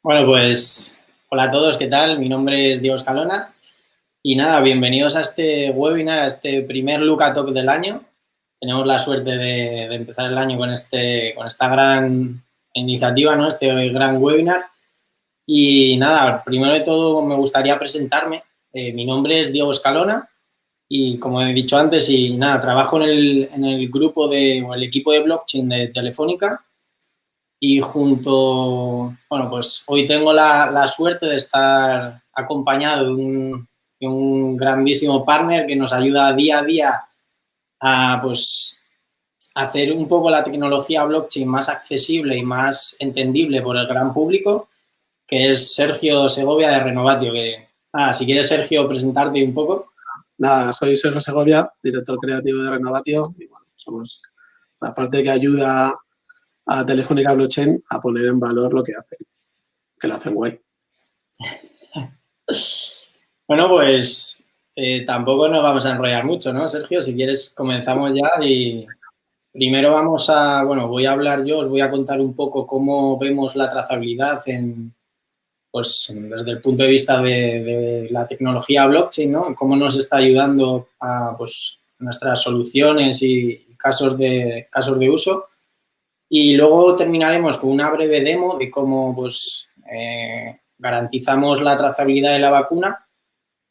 Bueno, pues hola a todos, ¿qué tal? Mi nombre es Diego Escalona y nada, bienvenidos a este webinar, a este primer Luca Talk del año. Tenemos la suerte de empezar el año con esta gran iniciativa, ¿no? Este gran webinar. Y nada, primero de todo me gustaría presentarme. Mi nombre es Diego Escalona y como he dicho antes, y nada, trabajo en el grupo o el equipo de blockchain de Telefónica. Y bueno, pues hoy tengo la suerte de estar acompañado de un grandísimo partner que nos ayuda día a día a, pues, hacer un poco la tecnología blockchain más accesible y más entendible por el gran público, que es Sergio Segovia de Renovatio. Si quieres, Sergio, presentarte un poco. Nada, soy Sergio Segovia, director creativo de Renovatio, y bueno, somos la parte que ayuda a Telefónica Blockchain a poner en valor lo que hacen, que lo hacen guay. Bueno, pues tampoco nos vamos a enrollar mucho, ¿no, Sergio? Si quieres, comenzamos ya y primero voy a hablar yo, os voy a contar un poco cómo vemos la trazabilidad desde el punto de vista de la tecnología blockchain, ¿no? Cómo nos está ayudando a nuestras soluciones y casos de uso. Y luego terminaremos con una breve demo de cómo garantizamos la trazabilidad de la vacuna,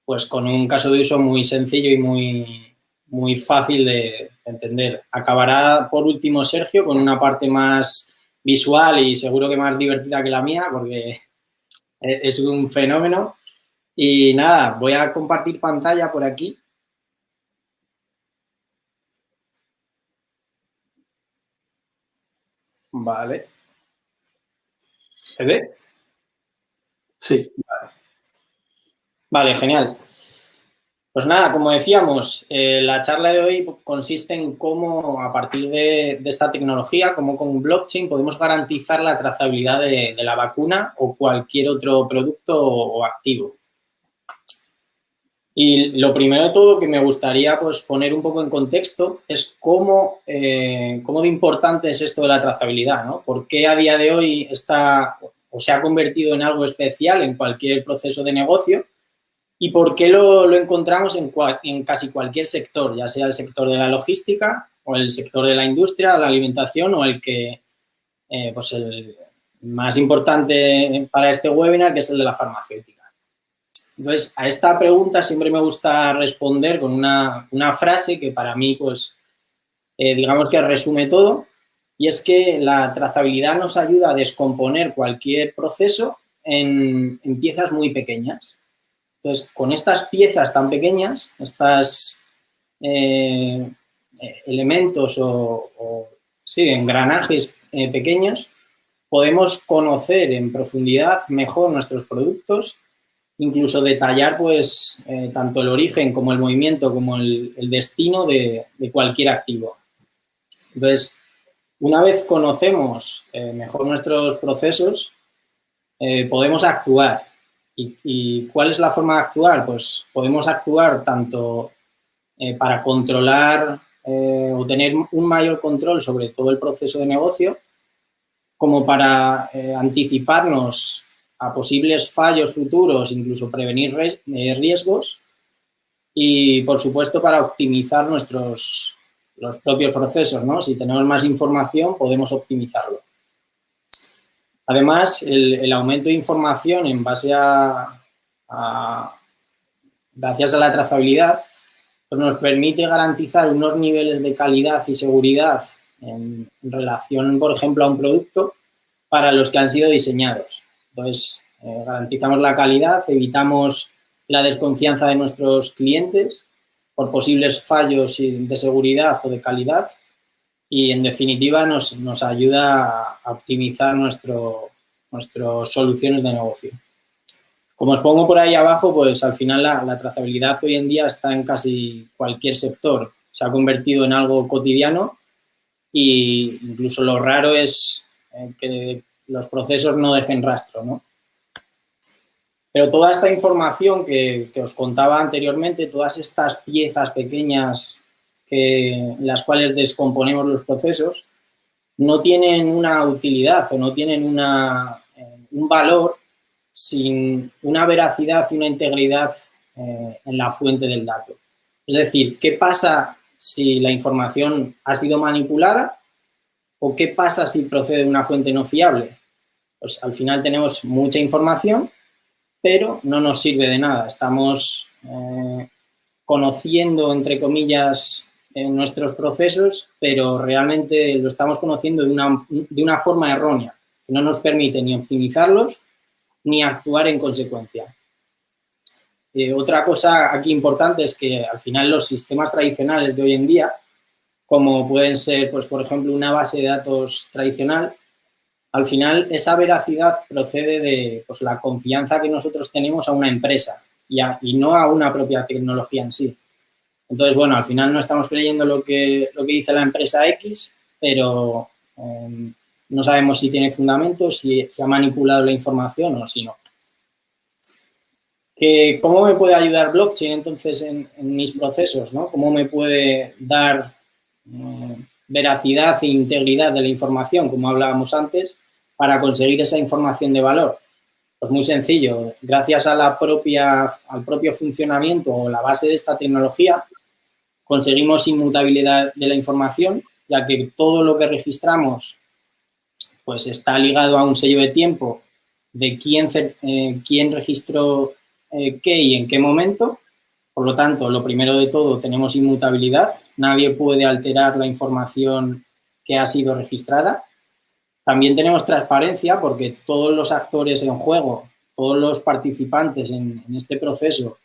pues con un caso de uso muy sencillo y muy fácil de entender. Acabará por último Sergio con una parte más visual y seguro que más divertida que la mía porque es un fenómeno. Y nada, voy a compartir pantalla por aquí. Vale. ¿Se ve? Sí. Vale, genial. Pues nada, como decíamos, la charla de hoy consiste en cómo, a partir de esta tecnología, cómo con blockchain podemos garantizar la trazabilidad de la vacuna o cualquier otro producto o activo. Y lo primero de todo que me gustaría poner un poco en contexto es cómo de importante es esto de la trazabilidad, ¿no? ¿Por qué a día de hoy se ha convertido en algo especial en cualquier proceso de negocio? ¿Y por qué lo encontramos en casi cualquier sector, ya sea el sector de la logística o el sector de la industria, la alimentación o el más importante para este webinar, que es el de la farmacéutica? Entonces, a esta pregunta siempre me gusta responder con una frase que para mí, digamos que resume todo, y es que la trazabilidad nos ayuda a descomponer cualquier proceso en piezas muy pequeñas. Entonces, con estas piezas tan pequeñas, estos elementos engranajes pequeños, podemos conocer en profundidad mejor nuestros productos, incluso detallar tanto el origen como el movimiento como el destino de cualquier activo. Entonces, una vez conocemos mejor nuestros procesos, podemos actuar. ¿Y cuál es la forma de actuar? Pues podemos actuar tanto para controlar o tener un mayor control sobre todo el proceso de negocio, como para anticiparnos a posibles fallos futuros, incluso prevenir riesgos y, por supuesto, para optimizar los propios procesos, ¿no? Si tenemos más información, podemos optimizarlo. Además, el aumento de información en base gracias a la trazabilidad, pues nos permite garantizar unos niveles de calidad y seguridad en relación, por ejemplo, a un producto para los que han sido diseñados. Entonces, garantizamos la calidad, evitamos la desconfianza de nuestros clientes por posibles fallos de seguridad o de calidad y, en definitiva, nos ayuda a optimizar nuestras soluciones de negocio. Como os pongo por ahí abajo, pues al final la trazabilidad hoy en día está en casi cualquier sector. Se ha convertido en algo cotidiano e incluso lo raro es que los procesos no dejen rastro, ¿no? Pero toda esta información que os contaba anteriormente, todas estas piezas pequeñas en las cuales descomponemos los procesos, no tienen una utilidad o no tienen un valor sin una veracidad y una integridad en la fuente del dato. Es decir, ¿qué pasa si la información ha sido manipulada o qué pasa si procede de una fuente no fiable? Pues al final tenemos mucha información, pero no nos sirve de nada. Estamos conociendo, entre comillas, nuestros procesos, pero realmente lo estamos conociendo de una forma errónea, que no nos permite ni optimizarlos ni actuar en consecuencia. Otra cosa aquí importante es que al final los sistemas tradicionales de hoy en día, como pueden ser, pues, por ejemplo, una base de datos tradicional, al final esa veracidad procede de, pues, la confianza que nosotros tenemos a una empresa y no a una propia tecnología en sí. Entonces, bueno, al final no estamos creyendo lo que dice la empresa X, pero no sabemos si tiene fundamento, si se ha manipulado la información o si no. ¿Cómo me puede ayudar blockchain entonces en mis procesos, ¿no? ¿Cómo me puede dar veracidad e integridad de la información, como hablábamos antes, para conseguir esa información de valor? Pues muy sencillo, gracias a al propio funcionamiento o la base de esta tecnología, conseguimos inmutabilidad de la información, ya que todo lo que registramos pues está ligado a un sello de tiempo de quién registró qué y en qué momento. Por lo tanto, lo primero de todo, tenemos inmutabilidad. Nadie puede alterar la información que ha sido registrada. También tenemos transparencia porque todos los actores en juego, todos los participantes en este proceso,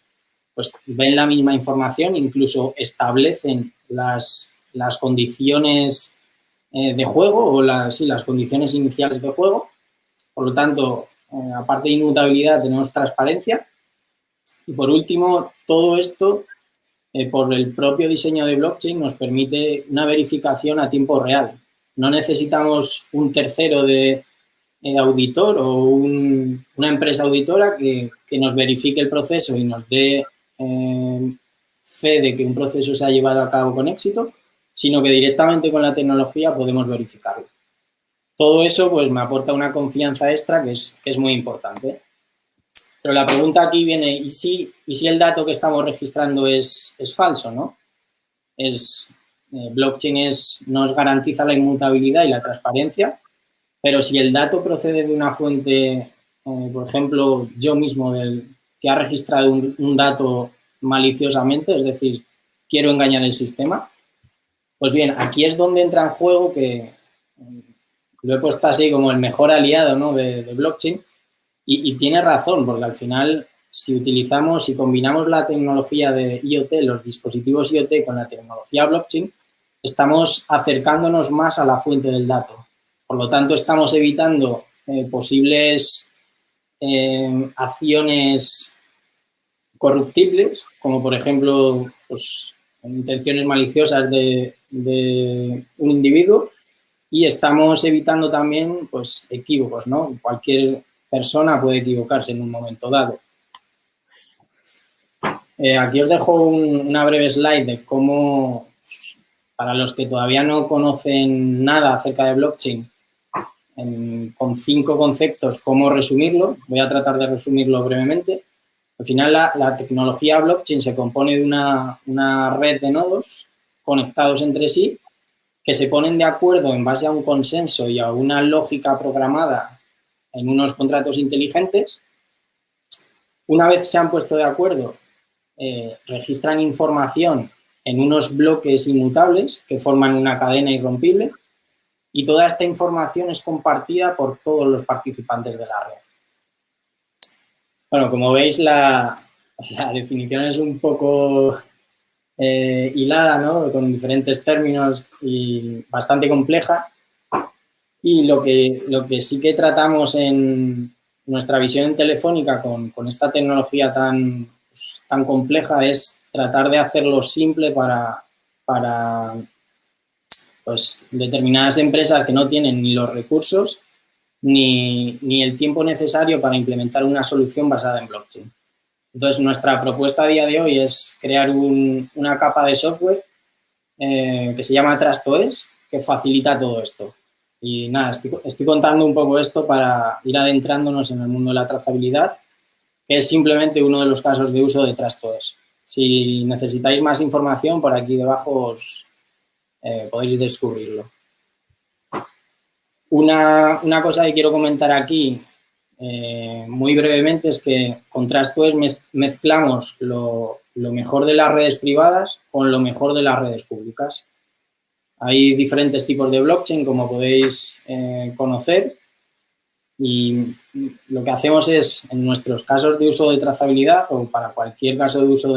pues ven la misma información, incluso establecen las condiciones de juego o las condiciones iniciales de juego. Por lo tanto, aparte de inmutabilidad, tenemos transparencia. Y por último, todo esto, por el propio diseño de blockchain, nos permite una verificación a tiempo real. No necesitamos un tercero de auditor o una empresa auditora que nos verifique el proceso y nos dé fe de que un proceso se ha llevado a cabo con éxito, sino que directamente con la tecnología podemos verificarlo. Todo eso pues me aporta una confianza extra que es muy importante. Pero la pregunta aquí viene, ¿y si el dato que estamos registrando es falso, ¿no? Blockchain nos garantiza la inmutabilidad y la transparencia, pero si el dato procede de una fuente, por ejemplo, yo mismo, que ha registrado un dato maliciosamente, es decir, quiero engañar el sistema, pues bien, aquí es donde entra en juego que lo he puesto así como el mejor aliado, ¿no?, de blockchain. Y tiene razón, porque al final, si combinamos la tecnología de IoT, los dispositivos IoT con la tecnología blockchain, estamos acercándonos más a la fuente del dato. Por lo tanto, estamos evitando posibles acciones corruptibles, como por ejemplo, pues, intenciones maliciosas de un individuo, y estamos evitando también, pues, equívocos, ¿no? Cualquier persona puede equivocarse en un momento dado. Aquí os dejo una breve slide de cómo, para los que todavía no conocen nada acerca de blockchain, con 5 conceptos, cómo resumirlo. Voy a tratar de resumirlo brevemente. Al final, la tecnología blockchain se compone de una red de nodos conectados entre sí que se ponen de acuerdo en base a un consenso y a una lógica programada en unos contratos inteligentes. Una vez se han puesto de acuerdo, registran información en unos bloques inmutables que forman una cadena irrompible y toda esta información es compartida por todos los participantes de la red. Bueno, como veis, la definición es un poco hilada, ¿no?, con diferentes términos y bastante compleja. Y lo que sí que tratamos en nuestra visión en Telefónica con esta tecnología tan compleja es tratar de hacerlo simple para pues, determinadas empresas que no tienen ni los recursos ni el tiempo necesario para implementar una solución basada en blockchain. Entonces, nuestra propuesta a día de hoy es crear una capa de software que se llama TrustOS, que facilita todo esto. Y nada, estoy contando un poco esto para ir adentrándonos en el mundo de la trazabilidad, que es simplemente uno de los casos de uso de TrustOS. Si necesitáis más información, por aquí debajo podéis descubrirlo. Una cosa que quiero comentar aquí muy brevemente es que con TrustOS mezclamos lo mejor de las redes privadas con lo mejor de las redes públicas. Hay diferentes tipos de blockchain, como podéis conocer, y lo que hacemos es, en nuestros casos de uso de trazabilidad o para cualquier caso de uso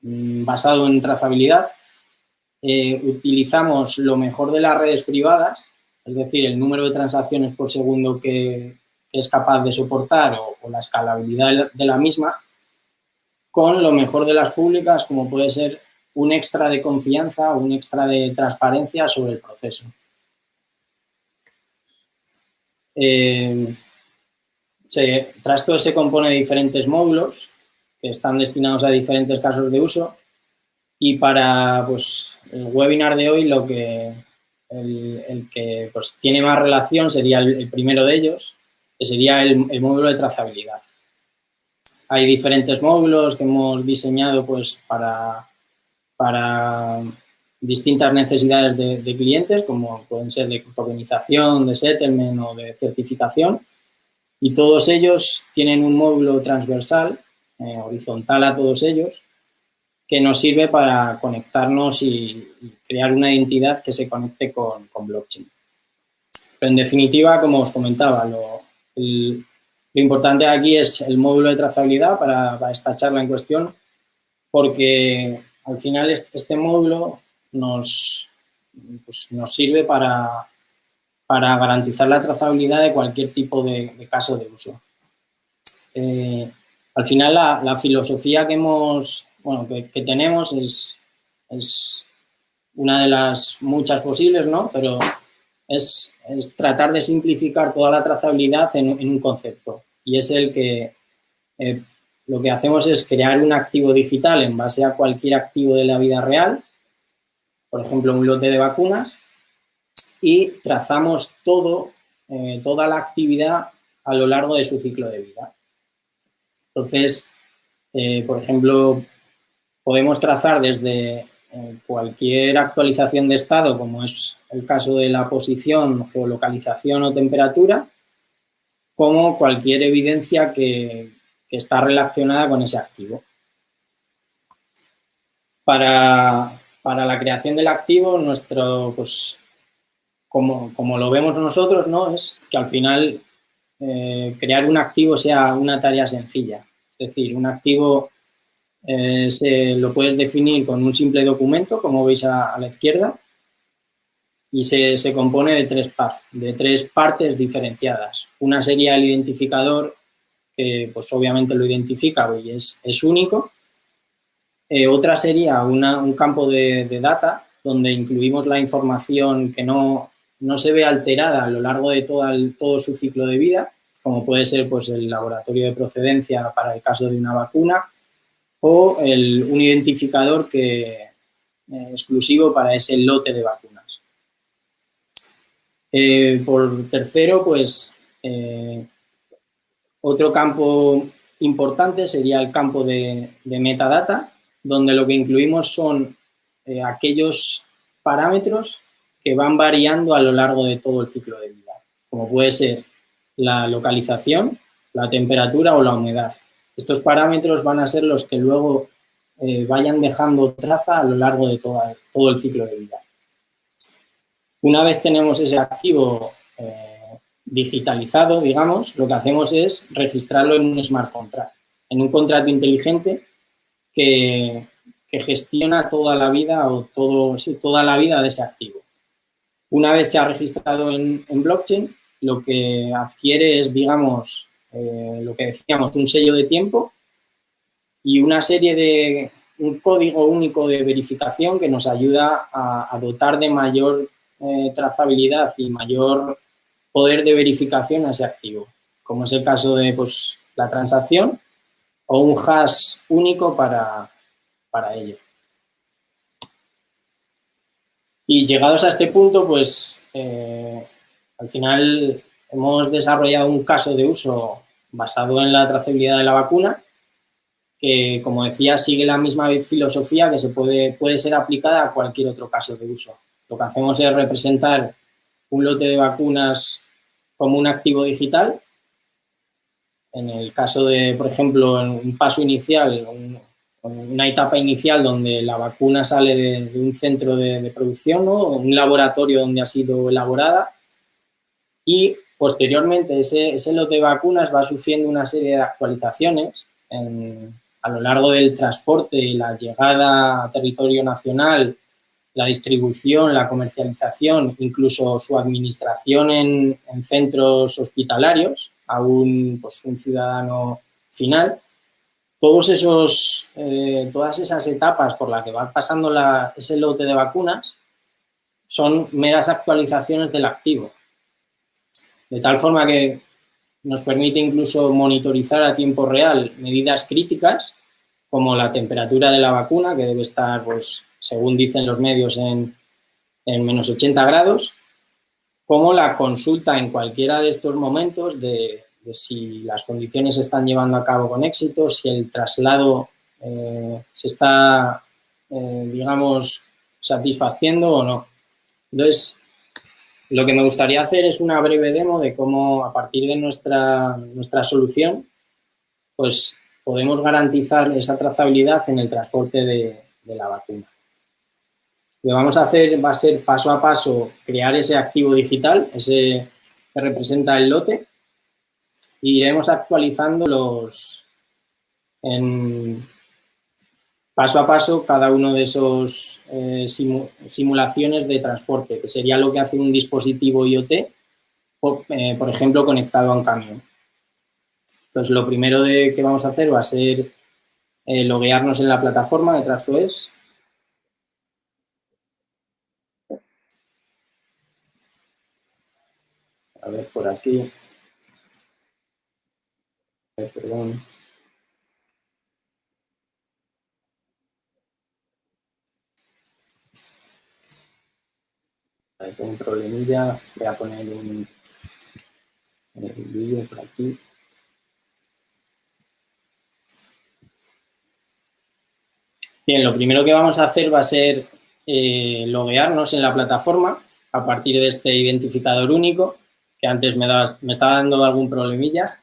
basado en trazabilidad, utilizamos lo mejor de las redes privadas, es decir, el número de transacciones por segundo que es capaz de soportar o la escalabilidad de la misma, con lo mejor de las públicas, como puede ser un extra de confianza o un extra de transparencia sobre el proceso. TrustOS se compone de diferentes módulos que están destinados a diferentes casos de uso y para pues, el webinar de hoy el que pues, tiene más relación sería el primero de ellos, que sería el módulo de trazabilidad. Hay diferentes módulos que hemos diseñado pues, para distintas necesidades de clientes, como pueden ser de tokenización, de settlement o de certificación. Y todos ellos tienen un módulo transversal, horizontal a todos ellos, que nos sirve para conectarnos y crear una identidad que se conecte con blockchain. Pero en definitiva, como os comentaba, lo importante aquí es el módulo de trazabilidad para esta charla en cuestión, porque al final este módulo nos sirve para garantizar la trazabilidad de cualquier tipo de caso de uso. Al final, la filosofía que tenemos es una de las muchas posibles, ¿no? Pero es tratar de simplificar toda la trazabilidad en un concepto. Y es el que lo que hacemos es crear un activo digital en base a cualquier activo de la vida real, por ejemplo, un lote de vacunas, y trazamos toda la actividad a lo largo de su ciclo de vida. Entonces, por ejemplo, podemos trazar desde cualquier actualización de estado, como es el caso de la posición, geolocalización o temperatura, como cualquier evidencia que está relacionada con ese activo. Para la creación del activo, pues, como lo vemos nosotros, ¿no? Es que al final crear un activo sea una tarea sencilla. Es decir, un activo lo puedes definir con un simple documento, como veis a la izquierda, y se compone de tres partes diferenciadas. Una sería el identificador, que pues obviamente lo identifica y es único. Otra sería un campo de data, donde incluimos la información que no se ve alterada a lo largo de todo su ciclo de vida, como puede ser pues, el laboratorio de procedencia para el caso de una vacuna o un identificador exclusivo para ese lote de vacunas. Por tercero, pues otro campo importante sería el campo de metadata, donde lo que incluimos son aquellos parámetros que van variando a lo largo de todo el ciclo de vida, como puede ser la localización, la temperatura o la humedad. Estos parámetros van a ser los que luego vayan dejando traza a lo largo de todo el ciclo de vida. Una vez tenemos ese activo digitalizado, digamos, lo que hacemos es registrarlo en un smart contract, en un contrato inteligente que gestiona toda la vida toda la vida de ese activo. Una vez se ha registrado en blockchain, lo que adquiere es, digamos, lo que decíamos, un sello de tiempo y una serie de un código único de verificación que nos ayuda a dotar de mayor trazabilidad y mayor poder de verificación a ese activo, como es el caso de pues, la transacción o un hash único para ello. Y llegados a este punto, pues Al final hemos desarrollado un caso de uso basado en la trazabilidad de la vacuna que, como decía, sigue la misma filosofía que puede ser aplicada a cualquier otro caso de uso. Lo que hacemos es representar un lote de vacunas como un activo digital. En el caso de, por ejemplo, en un paso inicial, una etapa inicial donde la vacuna sale de un centro de producción, ¿no? Un laboratorio donde ha sido elaborada, y posteriormente ese lote de vacunas va sufriendo una serie de actualizaciones a lo largo del transporte, la llegada a territorio nacional, la distribución, la comercialización, incluso su administración en centros hospitalarios a un ciudadano final. Todas esas etapas por las que va pasando ese lote de vacunas son meras actualizaciones del activo. De tal forma que nos permite incluso monitorizar a tiempo real medidas críticas como la temperatura de la vacuna, que debe estar, pues, según dicen los medios, en menos 80 grados, como la consulta en cualquiera de estos momentos de si las condiciones se están llevando a cabo con éxito, si el traslado se está, digamos, satisfaciendo o no. Entonces, lo que me gustaría hacer es una breve demo de cómo, a partir de nuestra solución, pues podemos garantizar esa trazabilidad en el transporte de la vacuna. Lo que vamos a hacer va a ser paso a paso crear ese activo digital, ese que representa el lote, y iremos actualizando paso a paso cada uno de esos simulaciones de transporte, que sería lo que hace un dispositivo IoT, por ejemplo, conectado a un camión. Entonces, lo primero que vamos a hacer va a ser loguearnos en la plataforma de TrustOS. A ver, por aquí. Perdón. Tengo un problemilla. Voy a poner un vídeo por aquí. Bien, lo primero que vamos a hacer va a ser loguearnos en la plataforma a partir de este identificador único, que antes me estaba dando algún problemilla.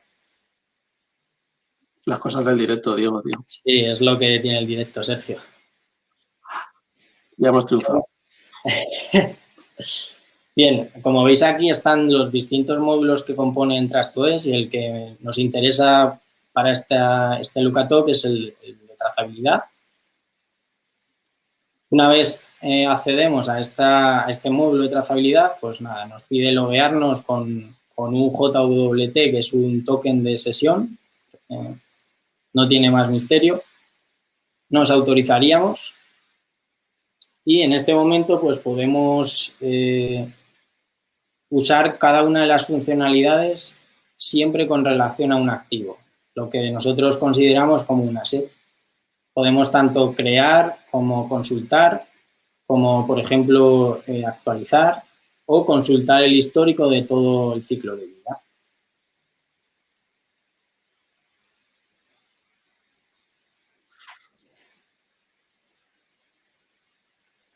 Las cosas del directo, Diego, tío. Sí, es lo que tiene el directo, Sergio. Ya hemos triunfado. Bien, como veis aquí están los distintos módulos que componen TrustOS, y el que nos interesa para este Lookatalk es el de trazabilidad. Una vez accedemos a este módulo de trazabilidad, pues nada, nos pide loguearnos con un JWT, que es un token de sesión. No tiene más misterio. Nos autorizaríamos y en este momento pues podemos usar cada una de las funcionalidades siempre con relación a un activo, lo que nosotros consideramos como un asset. Podemos tanto crear como consultar, como, por ejemplo, actualizar o consultar el histórico de todo el ciclo de vida.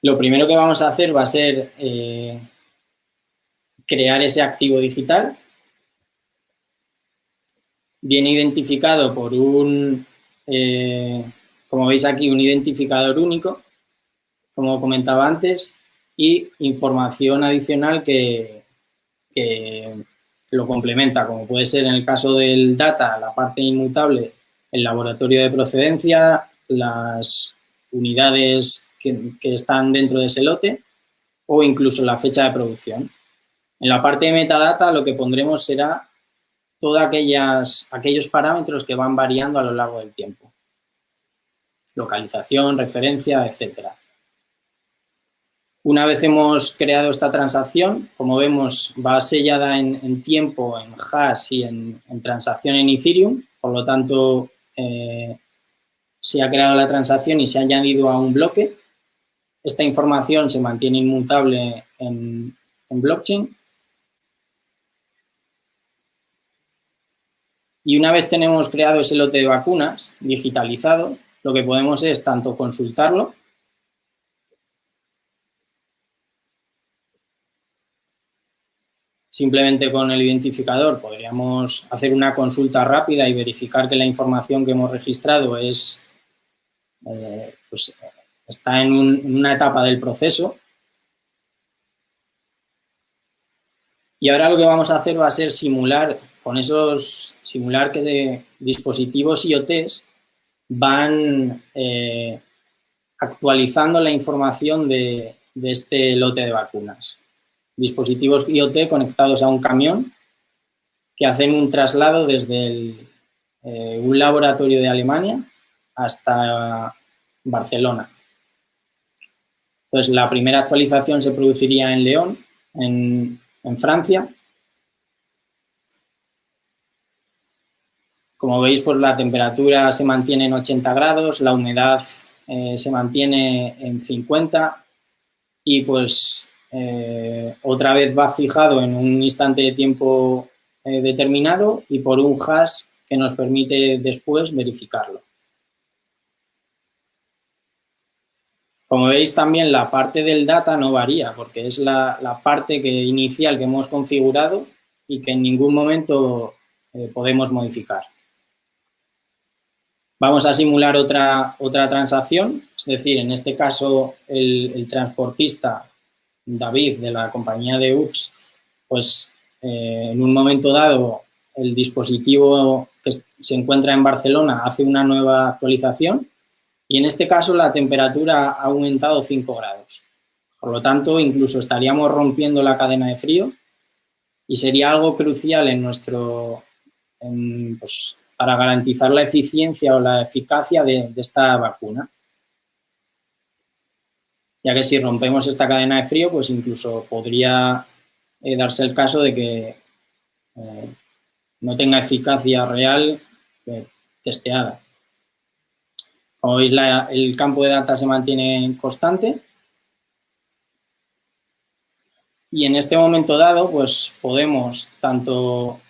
Lo primero que vamos a hacer va a ser crear ese activo digital. Viene identificado por como veis aquí, un identificador único, como comentaba antes, y información adicional que lo complementa, como puede ser en el caso del data, la parte inmutable, el laboratorio de procedencia, las unidades que están dentro de ese lote o incluso la fecha de producción. En la parte de metadata lo que pondremos será todos aquellos parámetros que van variando a lo largo del tiempo. Localización, referencia, etcétera. Una vez hemos creado esta transacción, como vemos, va sellada en tiempo, en hash y en transacción en Ethereum. Por lo tanto, se ha creado la transacción y se ha añadido a un bloque. Esta información se mantiene inmutable en blockchain. Y una vez tenemos creado ese lote de vacunas digitalizado, lo que podemos es tanto consultarlo, simplemente con el identificador podríamos hacer una consulta rápida y verificar que la información que hemos registrado es, pues, está en una etapa del proceso. Y ahora lo que vamos a hacer va a ser simular que dispositivos IoTs van actualizando la información de este lote de vacunas. Dispositivos IoT conectados a un camión que hacen un traslado desde un laboratorio de Alemania hasta Barcelona. Entonces, la primera actualización se produciría en León, en Francia. Como veis, pues la temperatura se mantiene en 80 grados, la humedad se mantiene en 50 y pues otra vez va fijado en un instante de tiempo determinado y por un hash que nos permite después verificarlo. Como veis, también la parte del data no varía porque es la parte inicial que hemos configurado y que en ningún momento podemos modificar. Vamos a simular otra transacción, es decir, en este caso el transportista David de la compañía de UPS, pues en un momento dado el dispositivo que se encuentra en Barcelona hace una nueva actualización y en este caso la temperatura ha aumentado 5 grados. Por lo tanto, incluso estaríamos rompiendo la cadena de frío y sería algo crucial pues, para garantizar la eficiencia o la eficacia de esta vacuna. Ya que si rompemos esta cadena de frío, pues incluso podría darse el caso de que no tenga eficacia real testeada. Como veis, el campo de data se mantiene constante y en este momento dado, pues podemos tanto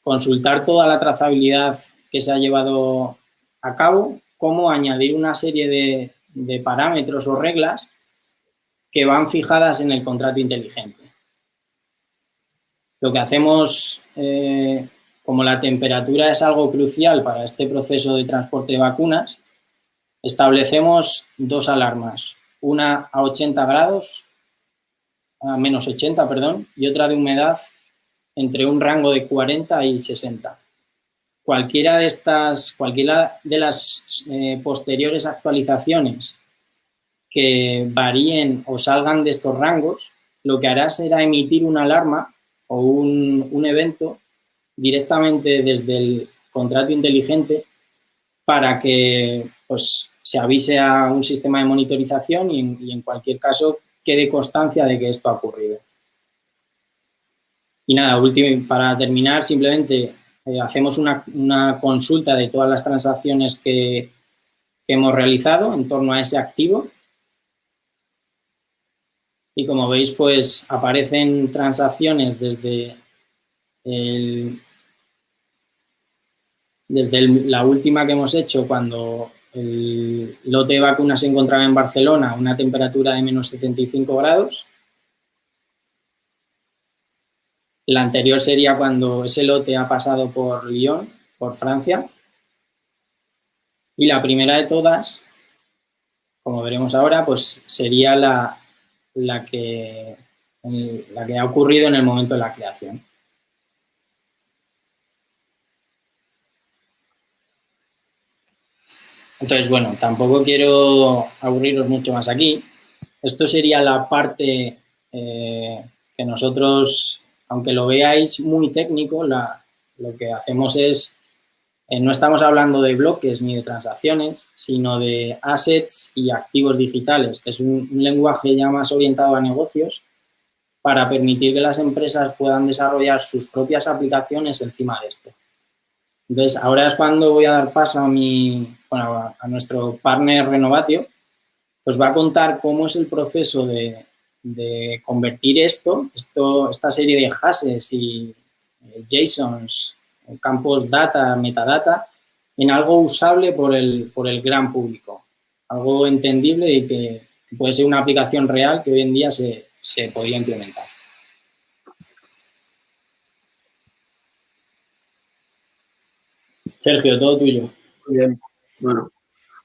consultar toda la trazabilidad que se ha llevado a cabo, como añadir una serie de parámetros o reglas que van fijadas en el contrato inteligente. Lo que hacemos, como la temperatura es algo crucial para este proceso de transporte de vacunas, establecemos dos alarmas, una a 80 grados, a menos 80, perdón, y otra de humedad entre un rango de 40 y 60. Cualquiera de las posteriores actualizaciones que varíen o salgan de estos rangos, lo que hará será emitir una alarma o un evento directamente desde el contrato inteligente para que pues, se avise a un sistema de monitorización y en cualquier caso quede constancia de que esto ha ocurrido. Y nada, para terminar, simplemente hacemos una consulta de todas las transacciones que hemos realizado en torno a ese activo. Y como veis, pues aparecen transacciones desde la última que hemos hecho cuando el lote de vacunas se encontraba en Barcelona a una temperatura de menos 75 grados. La anterior sería cuando ese lote ha pasado por Lyon, por Francia. Y la primera de todas, como veremos ahora, pues sería la que ha ocurrido en el momento de la creación. Entonces, bueno, tampoco quiero aburriros mucho más aquí. Esto sería la parte que nosotros, aunque lo veáis muy técnico, lo que hacemos es, no estamos hablando de bloques ni de transacciones, sino de assets y activos digitales, que es un lenguaje ya más orientado a negocios para permitir que las empresas puedan desarrollar sus propias aplicaciones encima de esto. Entonces, ahora es cuando voy a dar paso a nuestro partner Renovatio, pues va a contar cómo es el proceso de convertir esta serie de hashes y JSONs campos data, metadata, en algo usable por el gran público, algo entendible y que puede ser una aplicación real que hoy en día se podría implementar. Sergio, todo tuyo. Muy bien. Bueno,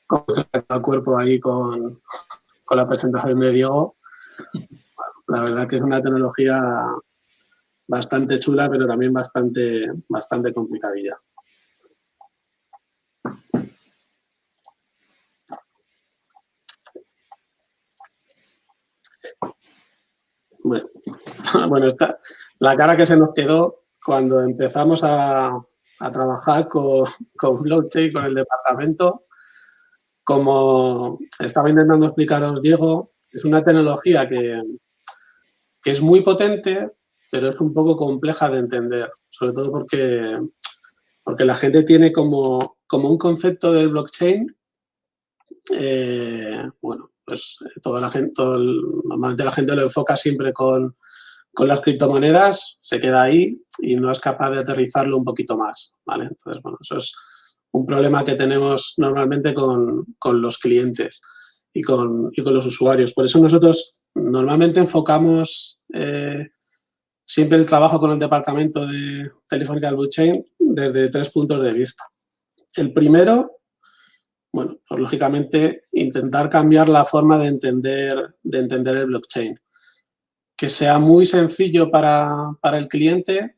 como se al cuerpo ahí con la presentación de Diego, la verdad que es una tecnología bastante chula, pero también bastante complicadilla. Bueno, la cara que se nos quedó cuando empezamos a trabajar con blockchain, con el departamento, como estaba intentando explicaros Diego, es una tecnología que es muy potente, pero es un poco compleja de entender, sobre todo porque la gente tiene como un concepto del blockchain, bueno, pues normalmente la gente lo enfoca siempre con las criptomonedas, se queda ahí y no es capaz de aterrizarlo un poquito más, ¿vale? Entonces, bueno, eso es un problema que tenemos normalmente con los clientes y con los usuarios. Por eso nosotros normalmente enfocamos siempre el trabajo con el departamento de Telefónica Blockchain desde 3 puntos de vista. El primero, bueno, pues lógicamente intentar cambiar la forma de entender el blockchain. Que sea muy sencillo para el cliente.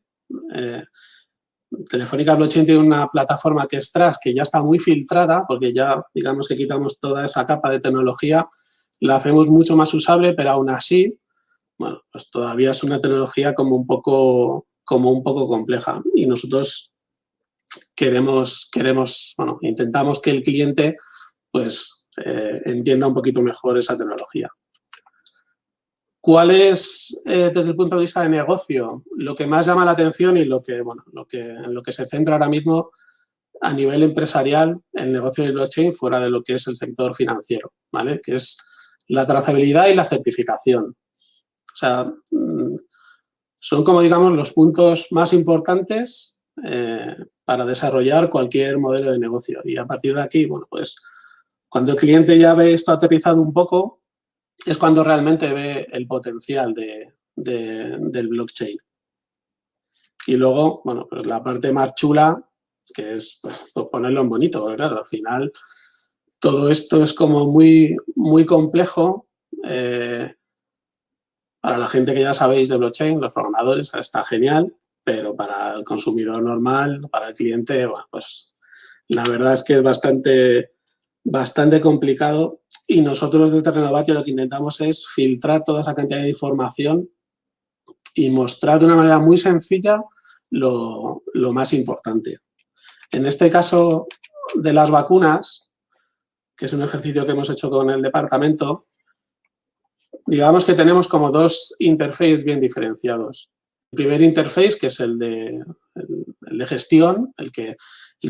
Telefónica Blockchain tiene una plataforma que es Trust, que ya está muy filtrada, porque ya digamos que quitamos toda esa capa de tecnología, la hacemos mucho más usable, pero aún así, bueno, pues todavía es una tecnología como un poco compleja. Y nosotros intentamos que el cliente pues entienda un poquito mejor esa tecnología. ¿Cuál es, desde el punto de vista de negocio, lo que más llama la atención y en lo que se centra ahora mismo a nivel empresarial el negocio de blockchain fuera de lo que es el sector financiero, ¿vale? Que es la trazabilidad y la certificación. O sea, son como, digamos, los puntos más importantes para desarrollar cualquier modelo de negocio. Y a partir de aquí, bueno, pues cuando el cliente ya ve esto aterrizado un poco, es cuando realmente ve el potencial del blockchain. Y luego, bueno, pues la parte más chula, que es pues, ponerlo en bonito, porque claro, al final todo esto es como muy complejo. Para la gente que ya sabéis de blockchain, los programadores, está genial, pero para el consumidor normal, para el cliente, bueno, pues la verdad es que es bastante complicado. Y nosotros desde Renovatio lo que intentamos es filtrar toda esa cantidad de información y mostrar de una manera muy sencilla lo más importante. En este caso de las vacunas, que es un ejercicio que hemos hecho con el departamento, digamos que tenemos como 2 interfaces bien diferenciados. El primer interface, que es el de gestión, el que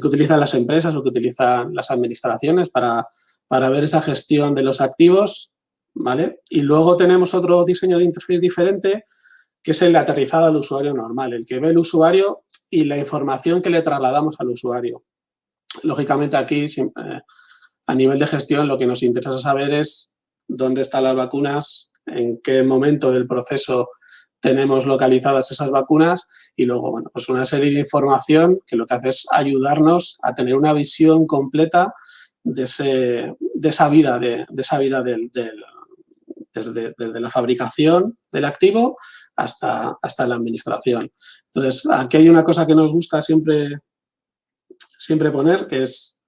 utilizan las empresas o que utilizan las administraciones para ver esa gestión de los activos, ¿vale? Y luego tenemos otro diseño de interface diferente, que es el aterrizado al usuario normal, el que ve el usuario y la información que le trasladamos al usuario. Lógicamente aquí, a nivel de gestión, lo que nos interesa saber es dónde están las vacunas, en qué momento del proceso tenemos localizadas esas vacunas y luego, bueno, pues una serie de información que lo que hace es ayudarnos a tener una visión completa de esa vida desde la fabricación del activo hasta la administración. Entonces, aquí hay una cosa que nos gusta siempre poner, que es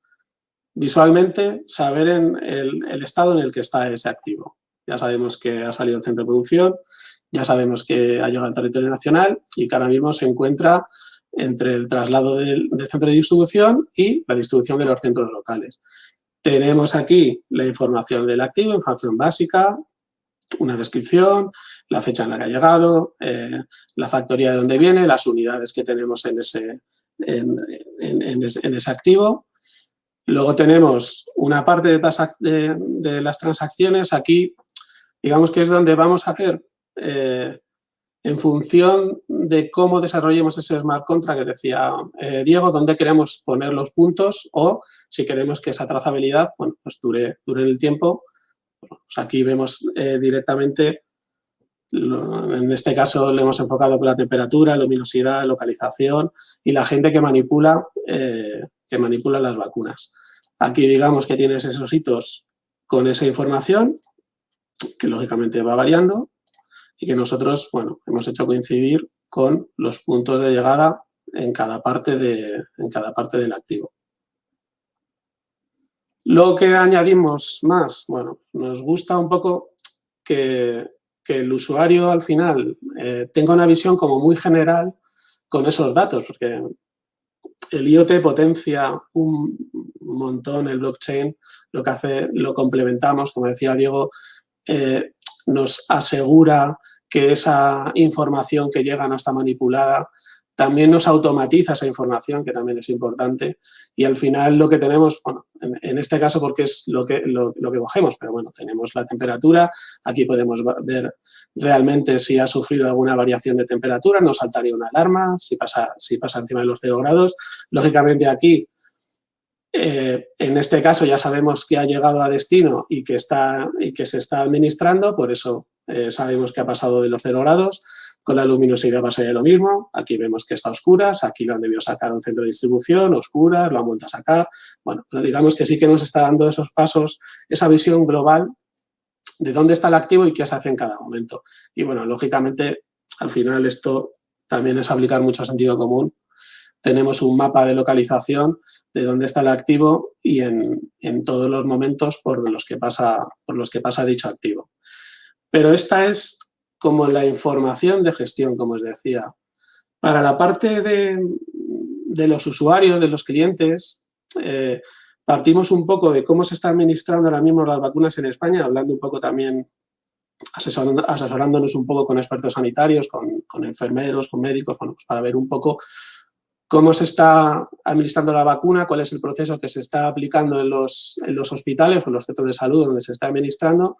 visualmente saber el estado en el que está ese activo. Ya sabemos que ha salido del centro de producción, ya sabemos que ha llegado al territorio nacional y que ahora mismo se encuentra entre el traslado del centro de distribución y la distribución de los centros locales. Tenemos aquí la información del activo, información básica, una descripción, la fecha en la que ha llegado, la factoría de donde viene, las unidades que tenemos en ese activo. Luego tenemos una parte de las transacciones. Aquí, digamos que es donde vamos a hacer en función de cómo desarrollemos ese smart contract que decía Diego, dónde queremos poner los puntos o si queremos que esa trazabilidad, bueno, pues dure el tiempo. Pues aquí vemos directamente, en este caso le hemos enfocado con la temperatura, luminosidad, localización y la gente que manipula las vacunas. Aquí digamos que tienes esos hitos con esa información que lógicamente va variando y que nosotros, bueno, hemos hecho coincidir con los puntos de llegada en cada parte del activo. Lo que añadimos más, bueno, nos gusta un poco que el usuario al final tenga una visión como muy general con esos datos, porque el IoT potencia un montón el blockchain, lo que hace, lo complementamos, como decía Diego, nos asegura que esa información que llega no está manipulada, también nos automatiza esa información, que también es importante, y al final lo que tenemos, bueno, en este caso porque es lo que cogemos, pero bueno, tenemos la temperatura, aquí podemos ver realmente si ha sufrido alguna variación de temperatura, nos saltaría una alarma, si pasa encima de los 0 grados, lógicamente aquí en este caso ya sabemos que ha llegado a destino y que se está administrando, por eso sabemos que ha pasado de los 0 grados. Con la luminosidad pasaría lo mismo. Aquí vemos que está a oscuras, aquí lo han debido sacar a un centro de distribución, oscuras, lo han vuelto a sacar. Bueno, pero digamos que sí que nos está dando esos pasos, esa visión global de dónde está el activo y qué se hace en cada momento. Y bueno, lógicamente, al final esto también es aplicar mucho sentido común. Tenemos un mapa de localización de dónde está el activo y en todos los momentos por los que pasa dicho activo. Pero esta es como la información de gestión, como os decía. Para la parte de los usuarios, de los clientes, partimos un poco de cómo se está administrando ahora mismo las vacunas en España, hablando un poco también, asesorándonos un poco con expertos sanitarios, con enfermeros, con médicos, bueno, pues para ver un poco cómo se está administrando la vacuna, cuál es el proceso que se está aplicando en los hospitales o en los centros de salud donde se está administrando.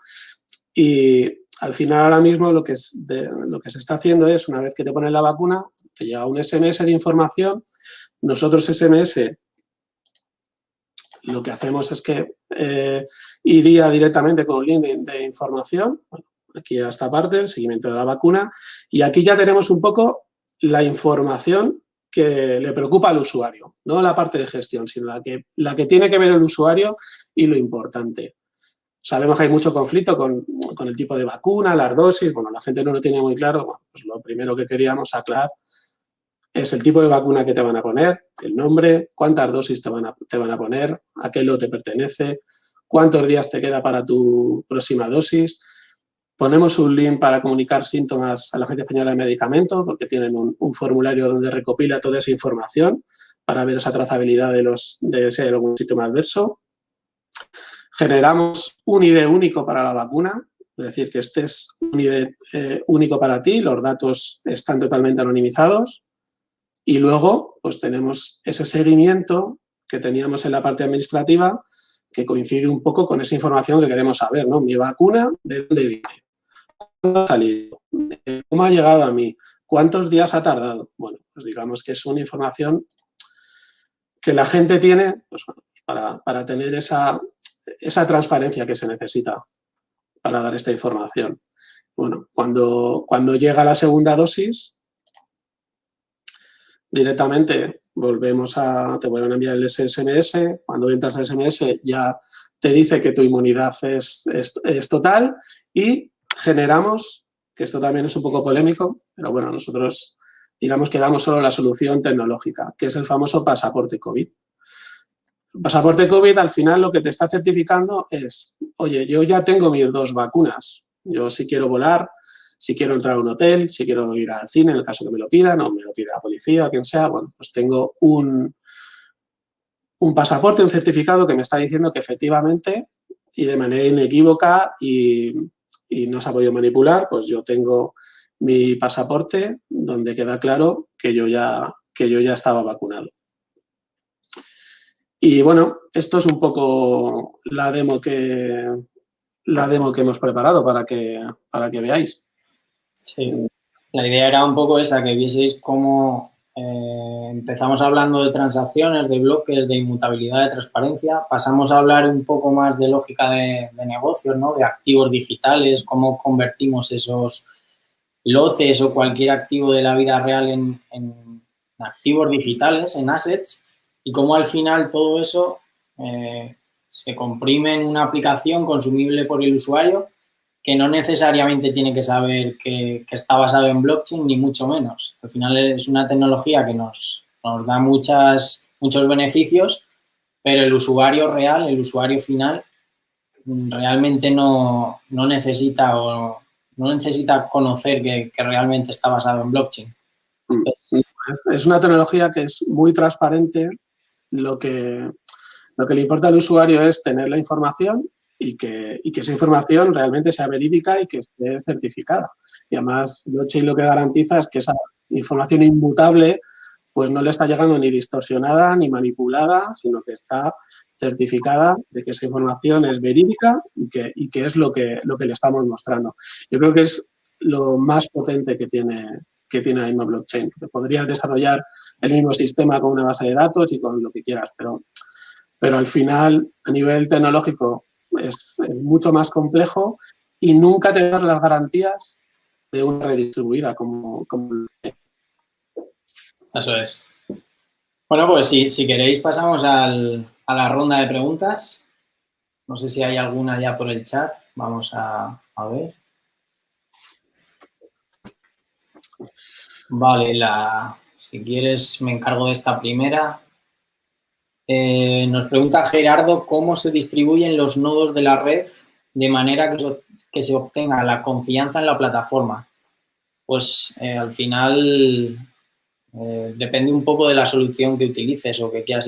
Y al final ahora mismo lo que se está haciendo es, una vez que te ponen la vacuna, te llega un SMS de información. Nosotros SMS lo que hacemos es que iría directamente con un link de información, bueno, aquí a esta parte, el seguimiento de la vacuna, y aquí ya tenemos un poco la información que le preocupa al usuario, no la parte de gestión, sino la que tiene que ver el usuario y lo importante. Sabemos que hay mucho conflicto con el tipo de vacuna, las dosis, bueno, la gente no lo tiene muy claro, bueno, pues lo primero que queríamos aclarar es el tipo de vacuna que te van a poner, el nombre, cuántas dosis te van a poner, a qué lote pertenece, cuántos días te queda para tu próxima dosis. Ponemos un link para comunicar síntomas a la Agencia Española de Medicamentos, porque tienen un formulario donde recopila toda esa información para ver esa trazabilidad de si hay algún síntoma adverso. Generamos un ID único para la vacuna, es decir, que este es un ID único para ti, los datos están totalmente anonimizados. Y luego, pues tenemos ese seguimiento que teníamos en la parte administrativa que coincide un poco con esa información que queremos saber, ¿no? Mi vacuna, ¿de dónde viene? ¿Cuándo ha salido? ¿Cómo ha llegado a mí? ¿Cuántos días ha tardado? Bueno, pues digamos que es una información que la gente tiene pues, para tener esa transparencia que se necesita para dar esta información. Bueno, cuando llega la segunda dosis, directamente te vuelven a enviar el SMS, cuando entras al SMS ya te dice que tu inmunidad es total y generamos, que esto también es un poco polémico, pero bueno, nosotros digamos que damos solo la solución tecnológica, que es el famoso pasaporte COVID. El pasaporte COVID al final lo que te está certificando es, oye, yo ya tengo mis 2 vacunas, yo si quiero volar, si quiero entrar a un hotel, si quiero ir al cine, en el caso que me lo pidan, o me lo pida la policía o quien sea, bueno, pues tengo un pasaporte, un certificado que me está diciendo que efectivamente y de manera inequívoca y no se ha podido manipular, pues yo tengo mi pasaporte donde queda claro que yo ya estaba vacunado. Y bueno, esto es un poco la demo que hemos preparado para que veáis. Sí. La idea era un poco esa, que vieseis cómo empezamos hablando de transacciones, de bloques, de inmutabilidad, de transparencia, pasamos a hablar un poco más de lógica de negocios, ¿no? De activos digitales, cómo convertimos esos lotes o cualquier activo de la vida real en activos digitales, en assets, y cómo al final todo eso se comprime en una aplicación consumible por el usuario que no necesariamente tiene que saber que está basado en blockchain, ni mucho menos. Al final es una tecnología que nos da muchos beneficios, pero el usuario real, el usuario final, realmente no necesita conocer que realmente está basado en blockchain. Entonces, es una tecnología que es muy transparente. Lo que le importa al usuario es tener la información y que esa información realmente sea verídica y que esté certificada. Y además, blockchain lo que garantiza es que esa información inmutable pues no le está llegando ni distorsionada ni manipulada, sino que está certificada de que esa información es verídica y que es lo que le estamos mostrando. Yo creo que es lo más potente que tiene la misma blockchain. Que podrías desarrollar el mismo sistema con una base de datos y con lo que quieras, pero al final, a nivel tecnológico, es mucho más complejo y nunca te dan las garantías de una red distribuida como eso es. Bueno, pues si queréis pasamos a la ronda de preguntas. No sé si hay alguna ya por el chat. Vamos a ver. Vale, si quieres me encargo de esta primera. Nos pregunta Gerardo cómo se distribuyen los nodos de la red de manera que se obtenga la confianza en la plataforma. Pues al final depende un poco de la solución que utilices o que quieras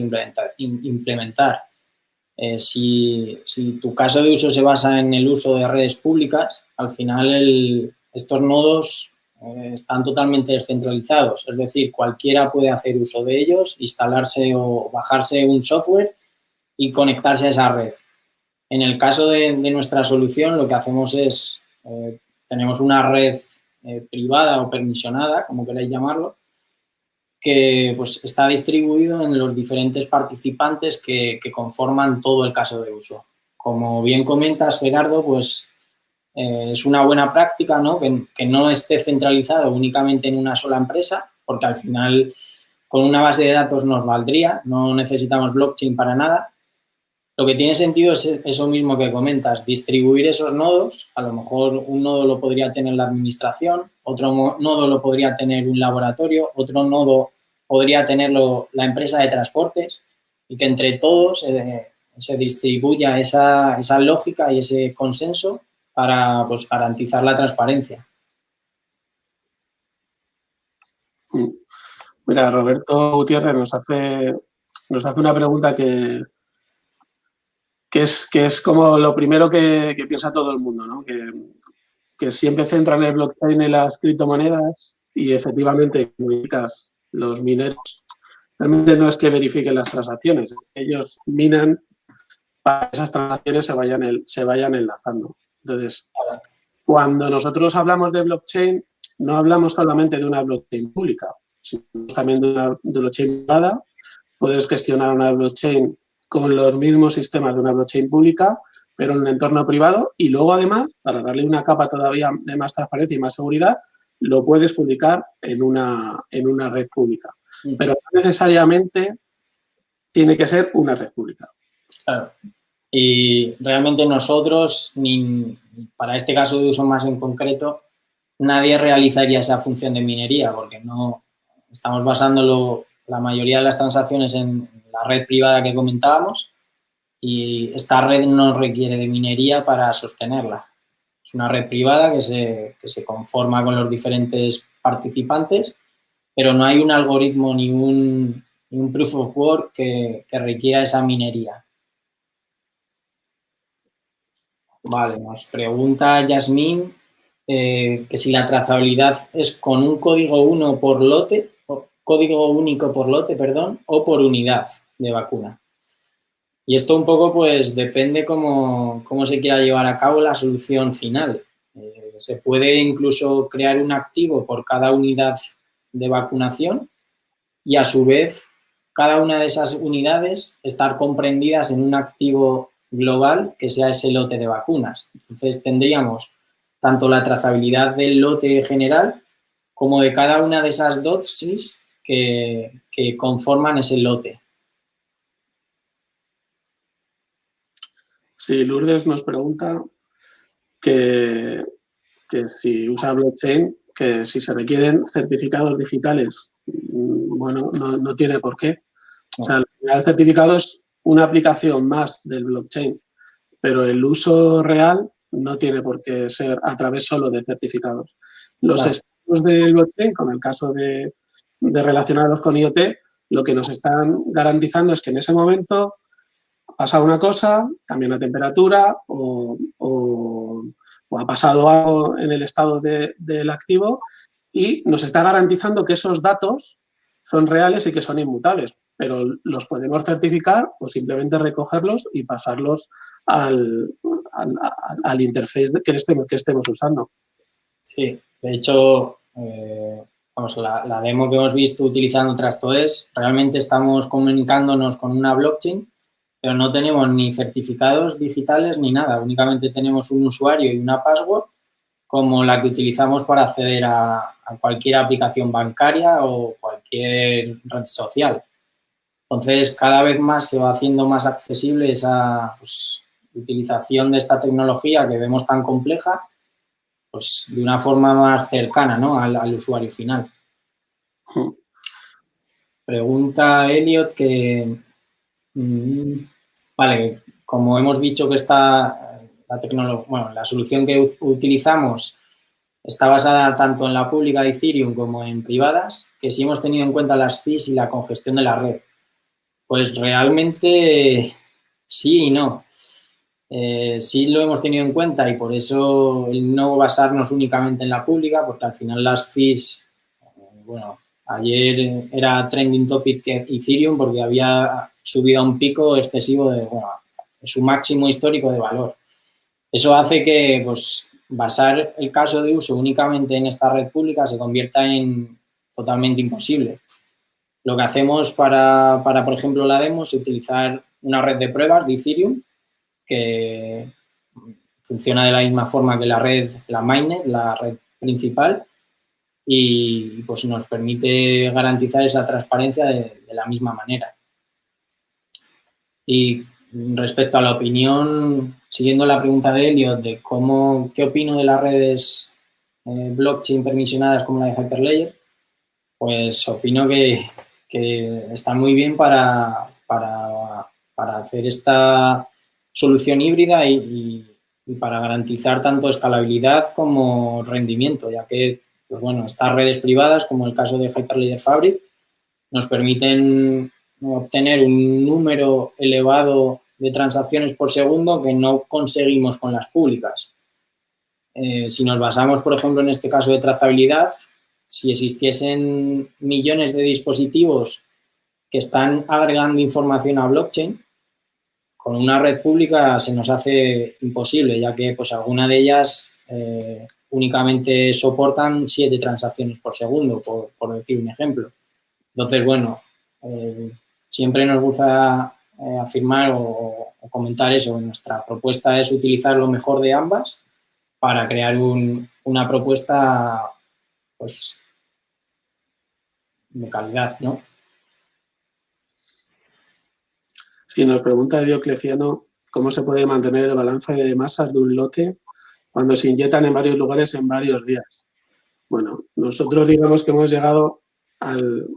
implementar. Si tu caso de uso se basa en el uso de redes públicas, al final estos nodos están totalmente descentralizados, es decir, cualquiera puede hacer uso de ellos, instalarse o bajarse un software y conectarse a esa red. En el caso de nuestra solución, lo que hacemos es, tenemos una red privada o permisionada, como queráis llamarlo, que pues, está distribuido en los diferentes participantes que conforman todo el caso de uso. Como bien comentas, Gerardo, pues es una buena práctica, ¿no? Que no esté centralizado únicamente en una sola empresa, porque al final con una base de datos nos valdría, no necesitamos blockchain para nada. Lo que tiene sentido es eso mismo que comentas, distribuir esos nodos. A lo mejor un nodo lo podría tener la administración, otro nodo lo podría tener un laboratorio, otro nodo podría tenerlo la empresa de transportes y que entre todos se distribuya esa lógica y ese consenso para pues, garantizar la transparencia. Mira, Roberto Gutiérrez nos hace una pregunta que es como lo primero que piensa todo el mundo, ¿no? Que siempre centran el blockchain en las criptomonedas y efectivamente, como indicas, los mineros realmente no es que verifiquen las transacciones, ellos minan para que esas transacciones se vayan enlazando. Entonces, cuando nosotros hablamos de blockchain, no hablamos solamente de una blockchain pública, sino también de una blockchain privada. Puedes gestionar una blockchain con los mismos sistemas de una blockchain pública, pero en un entorno privado y luego, además, para darle una capa todavía de más transparencia y más seguridad, lo puedes publicar en una red pública. Pero no necesariamente tiene que ser una red pública. Claro. Y realmente nosotros, ni para este caso de uso más en concreto, nadie realizaría esa función de minería porque no estamos basándolo la mayoría de las transacciones en la red privada que comentábamos y esta red no requiere de minería para sostenerla. Es una red privada que se conforma con los diferentes participantes, pero no hay un algoritmo ni un proof of work que requiera esa minería. Vale, nos pregunta Yasmín que si la trazabilidad es con un código único por lote, o por unidad de vacuna. Y esto un poco pues depende cómo se quiera llevar a cabo la solución final. se puede incluso crear un activo por cada unidad de vacunación y, a su vez, cada una de esas unidades estar comprendidas en un activo global que sea ese lote de vacunas. Entonces, tendríamos tanto la trazabilidad del lote general como de cada una de esas dosis que conforman ese lote. Sí, Lourdes nos pregunta que si usa blockchain, que si se requieren certificados digitales. Bueno, no tiene por qué. O sea, el certificado es una aplicación más del blockchain, pero el uso real no tiene por qué ser a través solo de certificados. Los estados del blockchain, con el caso de relacionarlos con IoT, lo que nos están garantizando es que en ese momento pasa una cosa, cambia la temperatura o ha pasado algo en el estado del activo y nos está garantizando que esos datos son reales y que son inmutables, pero los podemos certificar o simplemente recogerlos y pasarlos al interface que estemos usando. Sí, de hecho, vamos, la demo que hemos visto utilizando TrustOS, realmente estamos comunicándonos con una blockchain, pero no tenemos ni certificados digitales ni nada, únicamente tenemos un usuario y una password como la que utilizamos para acceder a cualquier aplicación bancaria o cualquier red social. Entonces, cada vez más se va haciendo más accesible esa utilización de esta tecnología que vemos tan compleja, pues de una forma más cercana, ¿no?, al usuario final. Pregunta Elliot que, vale, como hemos dicho que la solución que utilizamos está basada tanto en la pública de Ethereum como en privadas, que si hemos tenido en cuenta las fees y la congestión de la red. Pues realmente sí y no. Sí lo hemos tenido en cuenta y por eso el no basarnos únicamente en la pública, porque al final las fees, bueno, ayer era trending topic Ethereum porque había subido a un pico excesivo de su máximo histórico de valor. Eso hace que, pues, basar el caso de uso únicamente en esta red pública se convierta en totalmente imposible. Lo que hacemos para, por ejemplo, la demo es utilizar una red de pruebas de Ethereum que funciona de la misma forma que la mainnet, la red principal, y pues nos permite garantizar esa transparencia de la misma manera. Y respecto a la opinión, siguiendo la pregunta de Elliot de qué opino de las redes blockchain permisionadas como la de Hyperledger, pues opino que están muy bien para hacer esta solución híbrida y para garantizar tanto escalabilidad como rendimiento, ya que, pues bueno, estas redes privadas, como el caso de Hyperledger Fabric, nos permiten obtener un número elevado de transacciones por segundo que no conseguimos con las públicas. Si nos basamos, por ejemplo, en este caso de trazabilidad, si existiesen millones de dispositivos que están agregando información a blockchain, con una red pública se nos hace imposible, ya que pues alguna de ellas únicamente soportan 7 transacciones por segundo, por decir un ejemplo. Entonces, bueno, siempre nos gusta afirmar o comentar eso. Nuestra propuesta es utilizar lo mejor de ambas para crear una propuesta, pues, de calidad, ¿no? Sí, nos pregunta Diocleciano cómo se puede mantener el balance de masas de un lote cuando se inyectan en varios lugares en varios días. Bueno, nosotros digamos que hemos llegado al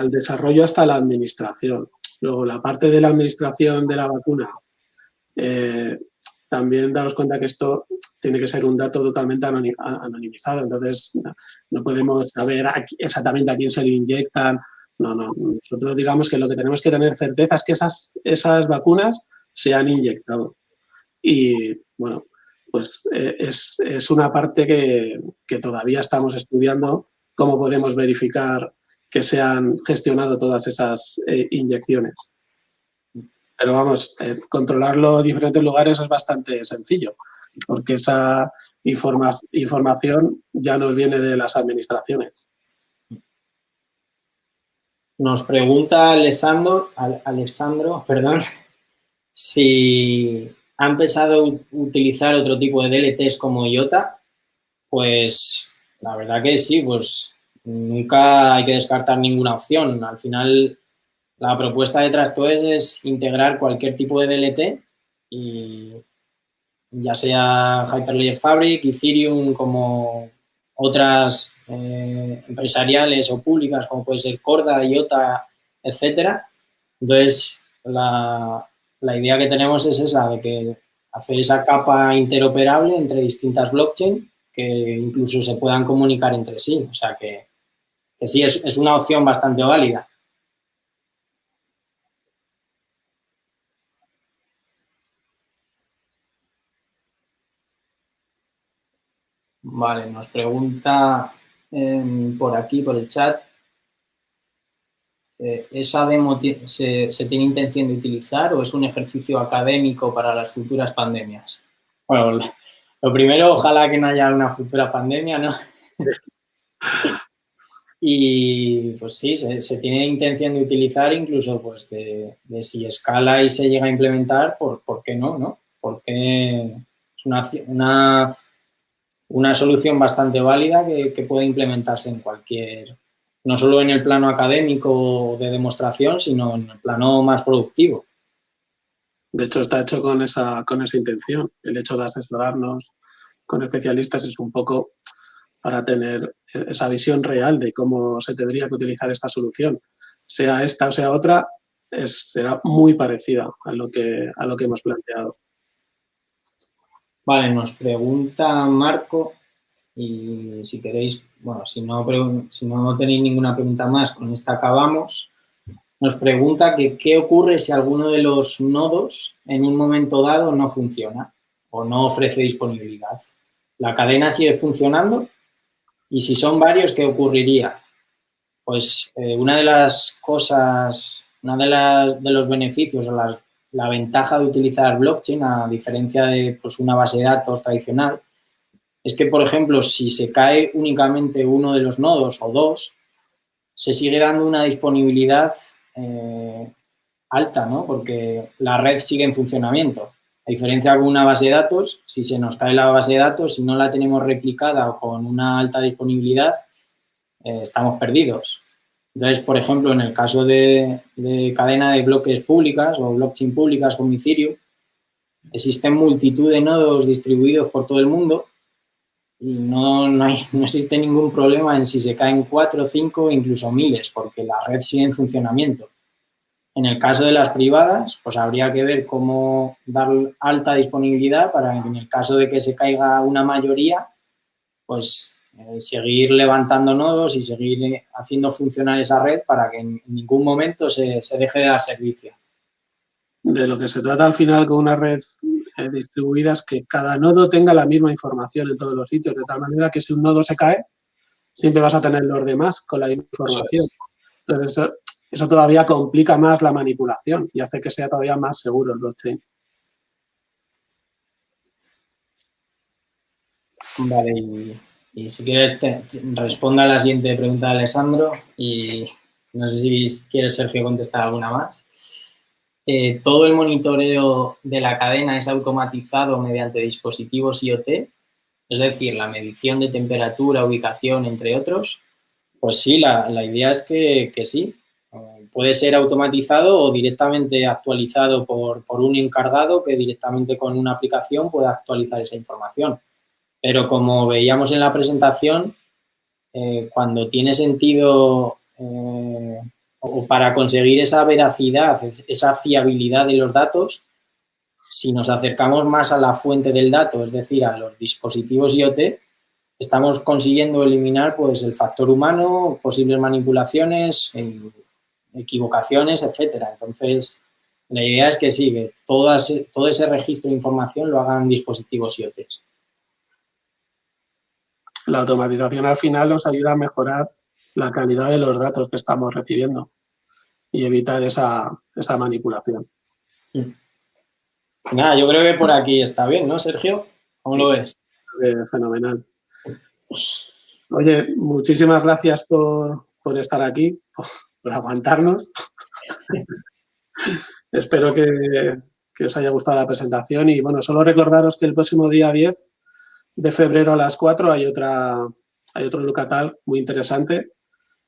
desarrollo hasta la administración. Luego, la parte de la administración de la vacuna, también daros cuenta que esto tiene que ser un dato totalmente anonimizado, entonces no podemos saber exactamente a quién se le inyectan. No, nosotros digamos que lo que tenemos que tener certeza es que esas vacunas se han inyectado. Y, bueno, pues es una parte que todavía estamos estudiando, cómo podemos verificar que se han gestionado todas esas inyecciones. Pero vamos, controlarlo en diferentes lugares es bastante sencillo. porque esa información ya nos viene de las administraciones. Nos pregunta Alessandro, perdón, si ha empezado a utilizar otro tipo de DLTs como IOTA. Pues la verdad que sí, pues nunca hay que descartar ninguna opción. Al final, la propuesta de Trastoes es integrar cualquier tipo de DLT, y ya sea Hyperledger Fabric, Ethereum, como otras empresariales o públicas, como puede ser Corda, IOTA, etcétera. Entonces, la idea que tenemos es esa, de que hacer esa capa interoperable entre distintas blockchains que incluso se puedan comunicar entre sí. O sea que sí, es una opción bastante válida. Vale, nos pregunta por aquí, por el chat, ¿esa demo se tiene intención de utilizar o es un ejercicio académico para las futuras pandemias? Bueno, lo primero, ojalá que no haya una futura pandemia, ¿no? Y pues sí, se tiene intención de utilizar, incluso pues de si escala y se llega a implementar, ¿por qué no? ¿No? Porque es una solución bastante válida que puede implementarse en cualquier, no solo en el plano académico de demostración, sino en el plano más productivo. De hecho, está hecho con esa intención. El hecho de asesorarnos con especialistas es un poco para tener esa visión real de cómo se tendría que utilizar esta solución. Sea esta o sea otra, será muy parecida a lo que hemos planteado. Vale, nos pregunta Marco, y si queréis, bueno, si no tenéis ninguna pregunta más, con esta acabamos. Nos pregunta que qué ocurre si alguno de los nodos en un momento dado no funciona o no ofrece disponibilidad. ¿La cadena sigue funcionando? Y si son varios, ¿qué ocurriría? Pues una de las cosas, de los beneficios o la ventaja de utilizar blockchain, a diferencia de pues, una base de datos tradicional, es que, por ejemplo, si se cae únicamente uno de los nodos o dos, se sigue dando una disponibilidad alta, ¿no? Porque la red sigue en funcionamiento. A diferencia de una base de datos, si se nos cae la base de datos, si no la tenemos replicada o con una alta disponibilidad, estamos perdidos. Entonces, por ejemplo, en el caso de cadena de bloques públicas o blockchain públicas como Ethereum, existen multitud de nodos distribuidos por todo el mundo y no existe ningún problema en si se caen 4, 5, incluso miles, porque la red sigue en funcionamiento. En el caso de las privadas, pues habría que ver cómo dar alta disponibilidad para que en el caso de que se caiga una mayoría, pues seguir levantando nodos y seguir haciendo funcionar esa red para que en ningún momento se deje de dar servicio. De lo que se trata al final con una red distribuida es que cada nodo tenga la misma información en todos los sitios, de tal manera que si un nodo se cae, siempre vas a tener los demás con la misma información. Entonces, eso todavía complica más la manipulación y hace que sea todavía más seguro el blockchain. Vale, y si quieres responda a la siguiente pregunta de Alessandro y no sé si quieres, Sergio, contestar alguna más. ¿Todo el monitoreo de la cadena es automatizado mediante dispositivos IoT? Es decir, la medición de temperatura, ubicación, entre otros. Pues sí, la idea es que sí. Puede ser automatizado o directamente actualizado por un encargado que directamente con una aplicación pueda actualizar esa información. Pero como veíamos en la presentación, cuando tiene sentido o para conseguir esa veracidad, esa fiabilidad de los datos, si nos acercamos más a la fuente del dato, es decir, a los dispositivos IoT, estamos consiguiendo eliminar pues, el factor humano, posibles manipulaciones, equivocaciones, etcétera. Entonces, la idea es que sí, que todo ese registro de información lo hagan dispositivos IoT. La automatización al final nos ayuda a mejorar la calidad de los datos que estamos recibiendo y evitar esa manipulación. Nada, yo creo que por aquí está bien, ¿no, Sergio? ¿Cómo lo ves? Fenomenal. Oye, muchísimas gracias por estar aquí, por aguantarnos. Espero que os haya gustado la presentación y, bueno, solo recordaros que el próximo día 10 de febrero a las 4 hay otro Lucatal muy interesante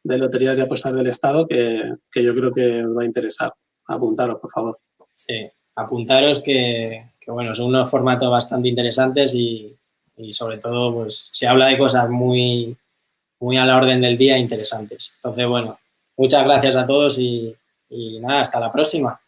de Loterías y Apuestas del Estado que yo creo que os va a interesar. Apuntaros, por favor. Sí, apuntaros que bueno, son unos formatos bastante interesantes y sobre todo pues se habla de cosas muy, muy a la orden del día interesantes. Entonces, bueno, muchas gracias a todos y nada, hasta la próxima.